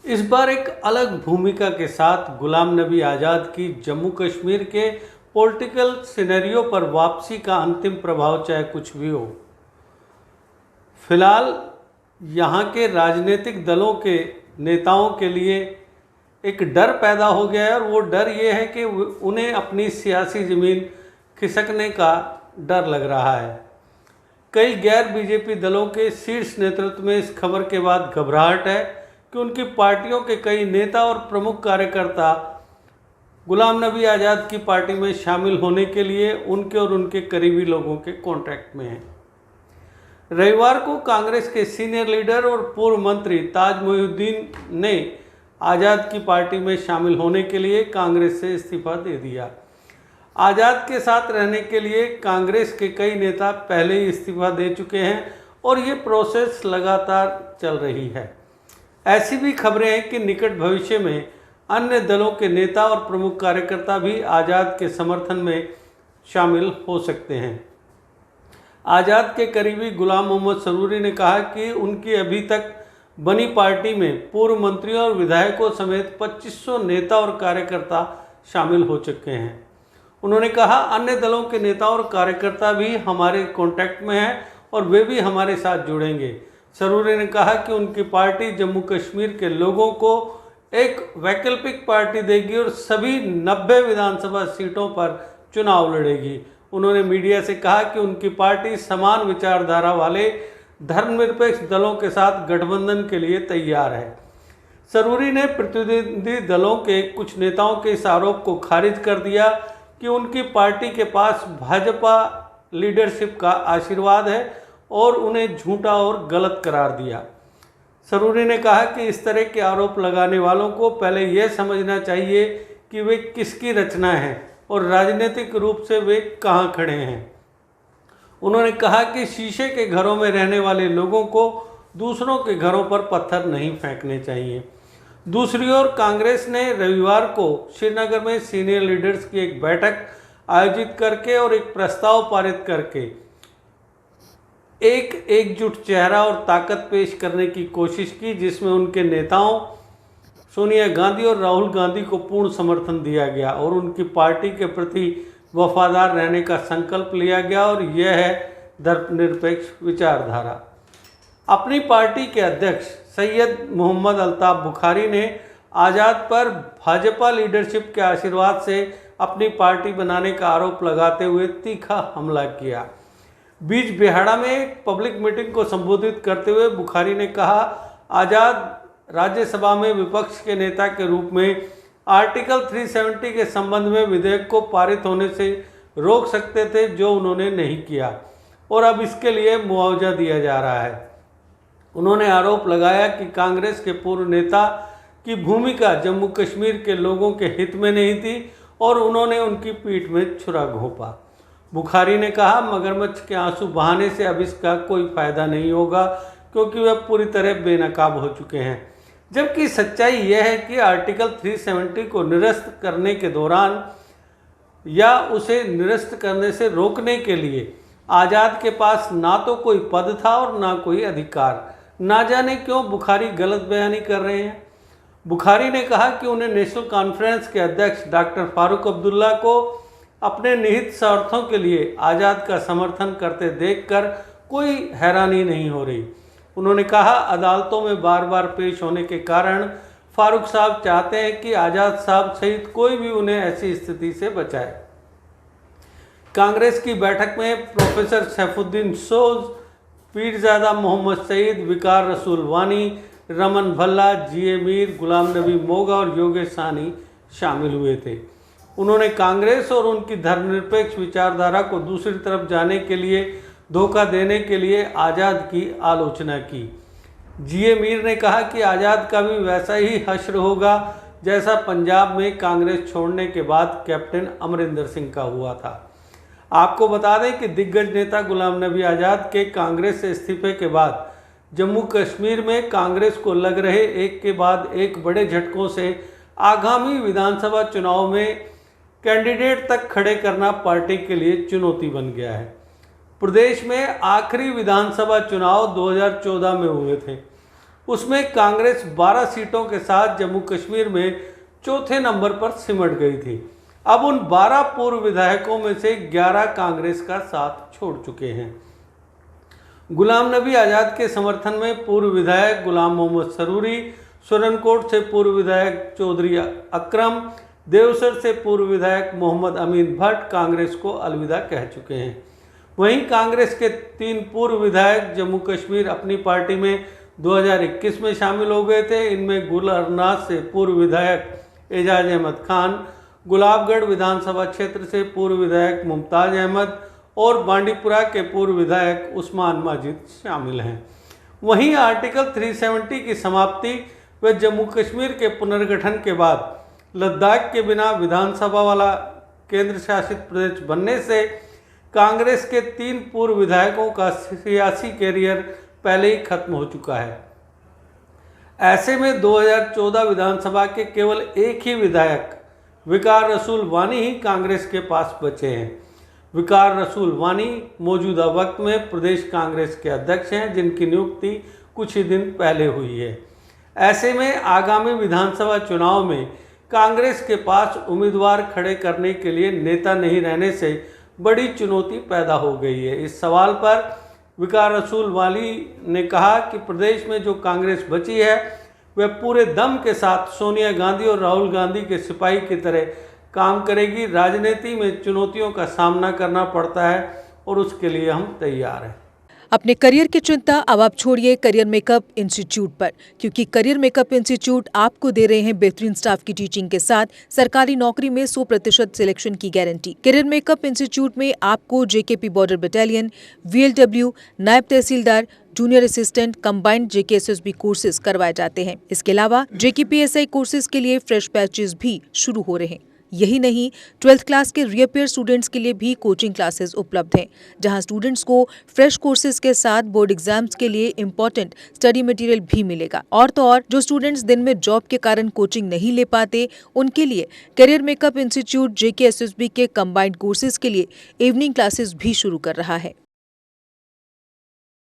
इस बार एक अलग भूमिका के साथ गुलाम नबी आज़ाद की जम्मू कश्मीर के पॉलिटिकल सिनेरियो पर वापसी का अंतिम प्रभाव चाहे कुछ भी हो। फिलहाल यहाँ के राजनीतिक दलों के नेताओं के लिए एक डर पैदा हो गया है और वो डर ये है कि उन्हें अपनी सियासी ज़मीन खिसकने का डर लग रहा है। कई गैर बीजेपी दलों के शीर्ष नेतृत्व में इस खबर के बाद घबराहट है कि उनकी पार्टियों के कई नेता और प्रमुख कार्यकर्ता गुलाम नबी आज़ाद की पार्टी में शामिल होने के लिए उनके और उनके करीबी लोगों के कॉन्टैक्ट में हैं। रविवार को कांग्रेस के सीनियर लीडर और पूर्व मंत्री ताज मोइनुद्दीन ने आज़ाद की पार्टी में शामिल होने के लिए कांग्रेस से इस्तीफा दे दिया। आज़ाद के साथ रहने के लिए कांग्रेस के कई नेता पहले ही इस्तीफा दे चुके हैं और ये प्रोसेस लगातार चल रही है। ऐसी भी खबरें हैं कि निकट भविष्य में अन्य दलों के नेता और प्रमुख कार्यकर्ता भी आज़ाद के समर्थन में शामिल हो सकते हैं। आज़ाद के करीबी गुलाम मोहम्मद सरूरी ने कहा कि उनकी अभी तक बनी पार्टी में पूर्व मंत्रियों और विधायकों समेत 2500 नेता और कार्यकर्ता शामिल हो चुके हैं। उन्होंने कहा, अन्य दलों के नेता और कार्यकर्ता भी हमारे कॉन्टैक्ट में हैं और वे भी हमारे साथ जुड़ेंगे। सरूरी ने कहा कि उनकी पार्टी जम्मू कश्मीर के लोगों को एक वैकल्पिक पार्टी देगी और सभी 90 विधानसभा सीटों पर चुनाव लड़ेगी। उन्होंने मीडिया से कहा कि उनकी पार्टी समान विचारधारा वाले धर्मनिरपेक्ष दलों के साथ गठबंधन के लिए तैयार है। सरूरी ने प्रतिनिधि दलों के कुछ नेताओं के इस आरोप को खारिज कर दिया कि उनकी पार्टी के पास भाजपा लीडरशिप का आशीर्वाद है और उन्हें झूठा और गलत करार दिया। सरूरी ने कहा कि इस तरह के आरोप लगाने वालों को पहले यह समझना चाहिए कि वे किसकी रचना है और राजनीतिक रूप से वे कहां खड़े हैं। उन्होंने कहा कि शीशे के घरों में रहने वाले लोगों को दूसरों के घरों पर पत्थर नहीं फेंकने चाहिए। दूसरी ओर कांग्रेस ने रविवार को श्रीनगर में सीनियर लीडर्स की एक बैठक आयोजित करके और एक प्रस्ताव पारित करके एक एकजुट चेहरा और ताकत पेश करने की कोशिश की, जिसमें उनके नेताओं सोनिया गांधी और राहुल गांधी को पूर्ण समर्थन दिया गया और उनकी पार्टी के प्रति वफादार रहने का संकल्प लिया गया और यह है धर्मनिरपेक्ष विचारधारा। अपनी पार्टी के अध्यक्ष सैयद मोहम्मद अल्ताफ बुखारी ने आज़ाद पर भाजपा लीडरशिप के आशीर्वाद से अपनी पार्टी बनाने का आरोप लगाते हुए तीखा हमला किया। बीच बिहाड़ा में एक पब्लिक मीटिंग को संबोधित करते हुए बुखारी ने कहा, आज़ाद राज्यसभा में विपक्ष के नेता के रूप में आर्टिकल 370 के संबंध में विधेयक को पारित होने से रोक सकते थे, जो उन्होंने नहीं किया और अब इसके लिए मुआवजा दिया जा रहा है। उन्होंने आरोप लगाया कि कांग्रेस के पूर्व नेता की भूमिका जम्मू कश्मीर के लोगों के हित में नहीं थी और उन्होंने उनकी पीठ में छुरा घोंपा। बुखारी ने कहा, मगरमच्छ के आंसू बहाने से अब इसका कोई फायदा नहीं होगा क्योंकि वे पूरी तरह बेनकाब हो चुके हैं। जबकि सच्चाई यह है कि आर्टिकल 370 को निरस्त करने के दौरान या उसे निरस्त करने से रोकने के लिए आज़ाद के पास ना तो कोई पद था और ना कोई अधिकार। ना जाने क्यों बुखारी गलत बयानी कर रहे हैं। बुखारी ने कहा कि उन्हें नेशनल कॉन्फ्रेंस के अध्यक्ष डॉक्टर फारूक अब्दुल्ला को अपने निहित स्वार्थों के लिए आज़ाद का समर्थन करते देखकर कोई हैरानी नहीं हो रही। उन्होंने कहा, अदालतों में बार बार पेश होने के कारण फारूक साहब चाहते हैं कि आज़ाद साहब सहित कोई भी उन्हें ऐसी स्थिति से बचाए। कांग्रेस की बैठक में प्रोफेसर सैफुद्दीन सोज, पीरजादा मोहम्मद सईद, विकार रसूल वानी, रमन भल्ला, जीए मीर, गुलाम नबी मोगा और योगेश सानी शामिल हुए थे। उन्होंने कांग्रेस और उनकी धर्मनिरपेक्ष विचारधारा को दूसरी तरफ जाने के लिए धोखा देने के लिए आज़ाद की आलोचना की। जीए मीर ने कहा कि आज़ाद का भी वैसा ही हश्र होगा जैसा पंजाब में कांग्रेस छोड़ने के बाद कैप्टन अमरिंदर सिंह का हुआ था। आपको बता दें कि दिग्गज नेता गुलाम नबी आज़ाद के कांग्रेस से इस्तीफे के बाद जम्मू कश्मीर में कांग्रेस को लग रहे एक के बाद एक बड़े झटकों से आगामी विधानसभा चुनाव में कैंडिडेट तक खड़े करना पार्टी के लिए चुनौती बन गया है। प्रदेश में आखिरी विधानसभा चुनाव 2014 में हुए थे। उसमें कांग्रेस 12 सीटों के साथ जम्मू कश्मीर में चौथे नंबर पर सिमट गई थी। अब उन 12 पूर्व विधायकों में से 11 कांग्रेस का साथ छोड़ चुके हैं। गुलाम नबी आज़ाद के समर्थन में पूर्व विधायक गुलाम मोहम्मद सरूरी, सुरनकोट से पूर्व विधायक चौधरी अकरम, देवसर से पूर्व विधायक मोहम्मद अमीन भट्ट कांग्रेस को अलविदा कह चुके हैं। वहीं कांग्रेस के 3 पूर्व विधायक जम्मू कश्मीर अपनी पार्टी में 2021 में शामिल हो गए थे। इनमें गुलरनाथ से पूर्व विधायक एजाज अहमद खान, गुलाबगढ़ विधानसभा क्षेत्र से पूर्व विधायक मुमताज अहमद और बांडीपुरा के पूर्व विधायक उस्मान माजिद शामिल हैं। वहीं आर्टिकल 370 की समाप्ति व जम्मू कश्मीर के पुनर्गठन के बाद लद्दाख के बिना विधानसभा वाला केंद्र शासित प्रदेश बनने से कांग्रेस के 3 पूर्व विधायकों का सियासी कैरियर पहले ही खत्म हो चुका है। ऐसे में 2014 विधानसभा के केवल एक ही विधायक विकार रसूल वानी ही कांग्रेस के पास बचे हैं। विकार रसूल वानी मौजूदा वक्त में प्रदेश कांग्रेस के अध्यक्ष हैं, जिनकी नियुक्ति कुछ ही दिन पहले हुई है। ऐसे में आगामी विधानसभा चुनाव में कांग्रेस के पास उम्मीदवार खड़े करने के लिए नेता नहीं रहने से बड़ी चुनौती पैदा हो गई है। इस सवाल पर विकार रसूल वानी ने कहा कि प्रदेश में जो कांग्रेस बची है वह पूरे दम के साथ सोनिया गांधी और राहुल गांधी के सिपाही की तरह काम करेगी। राजनीति में चुनौतियों का सामना करना पड़ता है और उसके लिए हम तैयार हैं। अपने करियर की चिंता अब आप छोड़िए करियर मेकअप इंस्टीट्यूट पर, क्योंकि करियर मेकअप इंस्टीट्यूट आपको दे रहे हैं बेहतरीन स्टाफ की टीचिंग के साथ सरकारी नौकरी में 100% सिलेक्शन की गारंटी। करियर मेकअप इंस्टीट्यूट में आपको जेकेपी बॉर्डर बटालियन, VLW, नायब तहसीलदार, junior assistant, combined JKSSB courses करवाए जाते हैं। इसके अलावा JKPSI कोर्सेज के लिए फ्रेश बैचेज भी शुरू हो रहे हैं। यही नहीं, 12th क्लास के रीअपेयर स्टूडेंट्स के लिए भी कोचिंग क्लासेस उपलब्ध हैं, जहां स्टूडेंट्स को फ्रेश कोर्सेज के साथ बोर्ड एग्जाम्स के लिए इम्पोर्टेंट स्टडी मटेरियल भी मिलेगा। और तो और जो स्टूडेंट्स दिन में जॉब के कारण कोचिंग नहीं ले पाते, उनके लिए करियर मेकअप इंस्टीट्यूट JKSSB के कंबाइंड कोर्सेज के लिए इवनिंग क्लासेस भी शुरू कर रहा है।